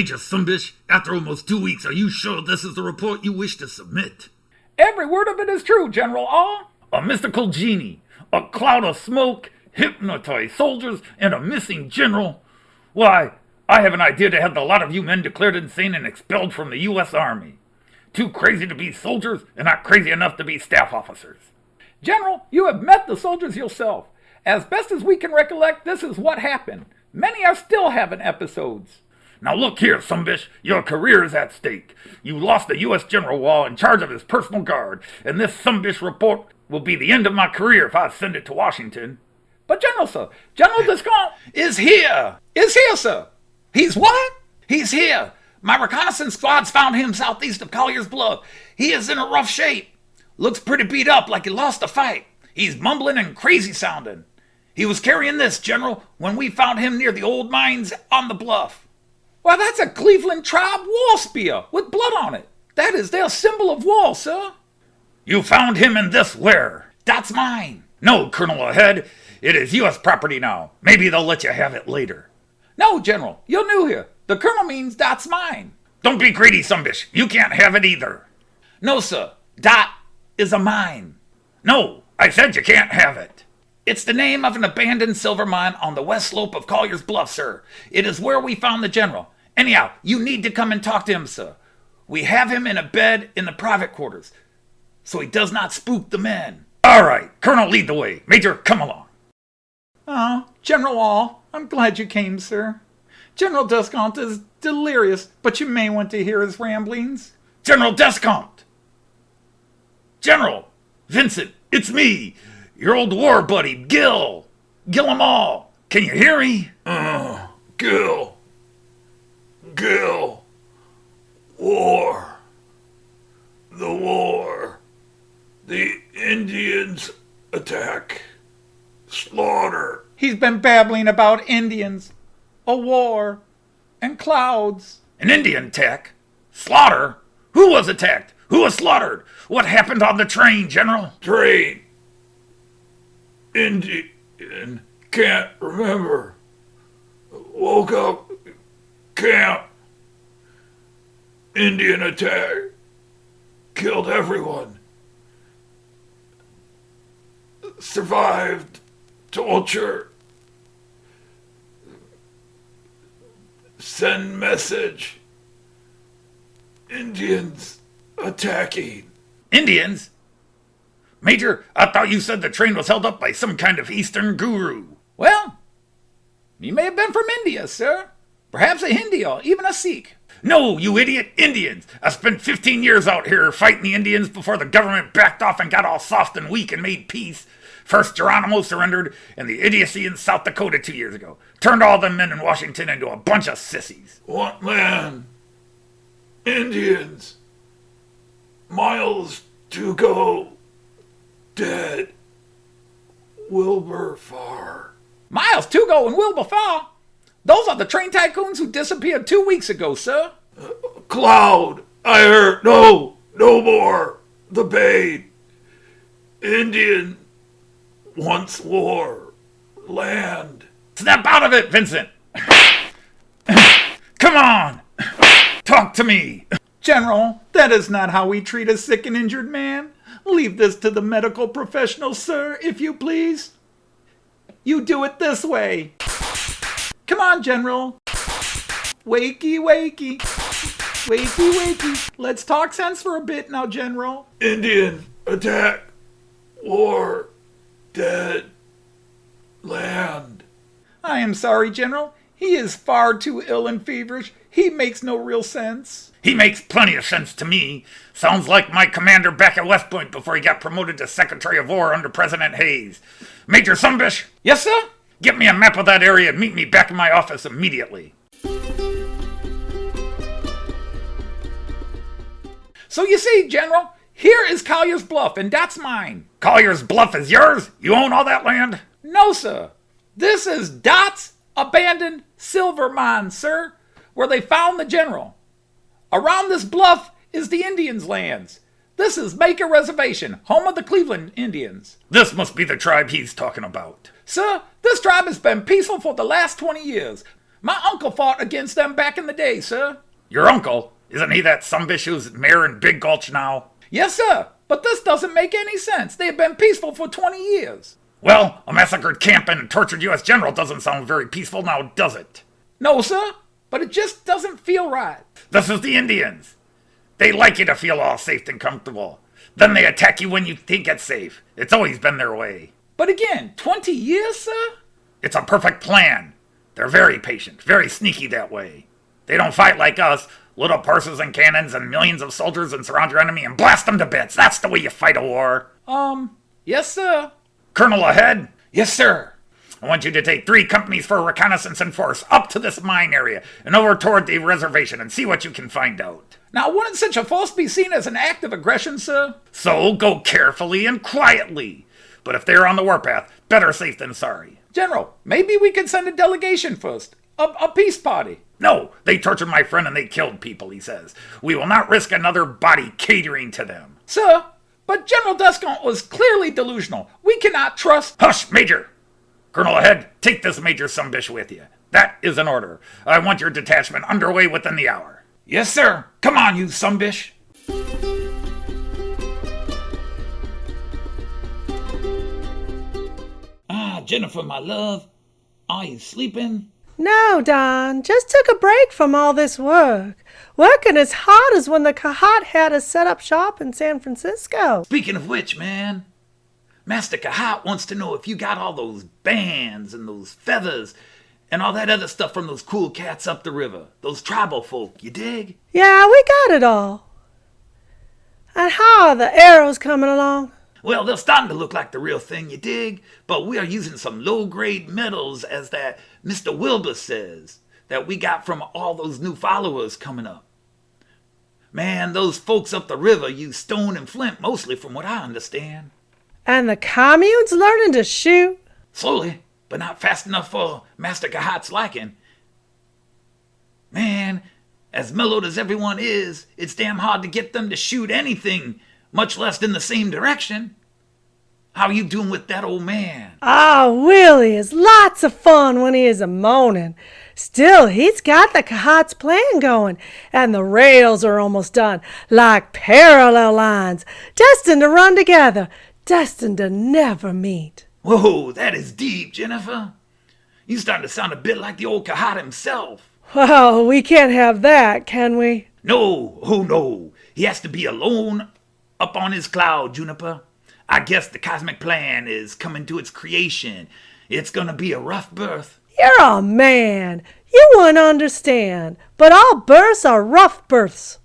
Major Sumbish, after almost 2 weeks, are you sure this is the report you wish to submit? Every word of it is true, General All. A mystical genie, a cloud of smoke, hypnotized soldiers, and a missing general. Why, I have an idea to have the lot of you men declared insane and expelled from the U.S. Army. Too crazy to be soldiers and not crazy enough to be staff officers. General, you have met the soldiers yourself. As best as we can recollect, this is what happened. Many are still having episodes. Now look here, Sumbish, your career is at stake. You lost the U.S. General while in charge of his personal guard, and this Sumbish report will be the end of my career if I send it to Washington. But General, sir, General Descamps is here, sir. He's what? He's here. My reconnaissance squads found him southeast of Collier's Bluff. He is in a rough shape. Looks pretty beat up, like he lost a fight. He's mumbling and crazy sounding. He was carrying this, General, when we found him near the old mines on the bluff. Why, that's a Cleveland tribe war spear with blood on it. That is their symbol of war, sir. You found him in this where? That's mine. No, Colonel Ahead. It is U.S. property now. Maybe they'll let you have it later. No, General. You're new here. The Colonel means that's mine. Don't be greedy, Sumbish. You can't have it either. No, sir. Dot is a mine. No, I said you can't have it. It's the name of an abandoned silver mine on the west slope of Collier's Bluff, sir. It is where we found the general. Anyhow, you need to come and talk to him, sir. We have him in a bed in the private quarters, so he does not spook the men. All right, Colonel, lead the way. Major, come along. Oh, General All, I'm glad you came, sir. General Descamps is delirious, but you may want to hear his ramblings. General Descamps! General! Vincent, it's me, your old war buddy, Gil 'em all. Can you hear me? Gil. War. The war. The Indians attack. Slaughter. He's been babbling about Indians, a war, and clouds. An Indian attack? Slaughter? Who was attacked? Who was slaughtered? What happened on the train, General? Train. Indian. Can't remember. Woke up. Camp. Indian attack. Killed everyone. Survived. Torture. Send message. Indians attacking. Indians? Major, I thought you said the train was held up by some kind of Eastern guru. Well, he may have been from India, sir. Perhaps a Hindi or even a Sikh. No, you idiot, Indians. I spent 15 years out here fighting the Indians before the government backed off and got all soft and weak and made peace. First Geronimo surrendered, and the idiocy in South Dakota 2 years ago turned all the men in Washington into a bunch of sissies. One man. Indians. Miles to go. Dead. Wilbur Farr. Miles Tugo and Wilbur Farr? Those are the train tycoons who disappeared 2 weeks ago, sir. Cloud. I heard. No more. The Bane. Indian. Once war. Land. Snap out of it, Vincent. Come on. Talk to me. General, that is not how we treat a sick and injured man. Leave this to the medical professionals, sir, if you please. You do it this way. Come on, General. Wakey, wakey. Wakey, wakey. Let's talk sense for a bit now, General. Indian attack. War. Dead. Land. I am sorry, General. He is far too ill and feverish. He makes no real sense. He makes plenty of sense to me. Sounds like my commander back at West Point before he got promoted to Secretary of War under President Hayes. Major Sumbish? Yes, sir? Get me a map of that area and meet me back in my office immediately. So you see, General, here is Collier's Bluff, and that's mine. Collier's Bluff is yours? You own all that land? No, sir. This is Dot's abandoned silver mine, sir, where they found the general. Around this bluff is the Indians' lands. This is Maker Reservation, home of the Cleveland Indians. This must be the tribe he's talking about. Sir, this tribe has been peaceful for the last 20 years. My uncle fought against them back in the day, sir. Your uncle? Isn't he that sumbitch who's mayor in Big Gulch now? Yes, sir. But this doesn't make any sense. They have been peaceful for 20 years. Well, a massacred camp and tortured U.S. general doesn't sound very peaceful now, does it? No, sir. But it just doesn't feel right. This is the Indians. They like you to feel all safe and comfortable. Then they attack you when you think it's safe. It's always been their way. But again, 20 years, sir? It's a perfect plan. They're very patient, very sneaky that way. They don't fight like us, load up horses and cannons and millions of soldiers and surround your enemy and blast them to bits. That's the way you fight a war. Yes, sir. Colonel ahead? Yes, sir. I want you to take 3 companies for a reconnaissance and force up to this mine area and over toward the reservation and see what you can find out. Now, wouldn't such a force be seen as an act of aggression, sir? So go carefully and quietly. But if they're on the warpath, better safe than sorry. General, maybe we could send a delegation first. A peace party. No, they tortured my friend and they killed people, he says. We will not risk another body catering to them. Sir, but General Descant was clearly delusional. We cannot trust... Hush, Major! Colonel ahead, take this Major Sumbish with you. That is an order. I want your detachment underway within the hour. Yes, sir. Come on, you sumbish. Jennifer, my love, are you sleeping? No, Don, just took a break from all this work. Working as hard as when the Kahat had us set up shop in San Francisco. Speaking of which, man, Master Kahat wants to know if you got all those bands and those feathers and all that other stuff from those cool cats up the river. Those tribal folk, you dig? Yeah, we got it all. And how are the arrows coming along? Well, they're starting to look like the real thing, you dig? But we are using some low-grade metals, as that Mr. Wilbur says, that we got from all those new followers coming up. Man, those folks up the river use stone and flint mostly, from what I understand. And the commune's learning to shoot? Slowly, but not fast enough for Master Kahat's liking. Man, as mellowed as everyone is, it's damn hard to get them to shoot anything, much less in the same direction. How are you doing with that old man? Willie is lots of fun when he is a-moaning. Still, he's got the Kahat's plan going, and the rails are almost done, like parallel lines, destined to run together, destined to never meet. Whoa, that is deep, Jennifer. You starting to sound a bit like the old Kahat himself. Well, we can't have that, can we? No, oh no. He has to be alone up on his cloud, Juniper. I guess the cosmic plan is coming to its creation. It's gonna be a rough birth. You're a man. You wouldn't understand. But all births are rough births.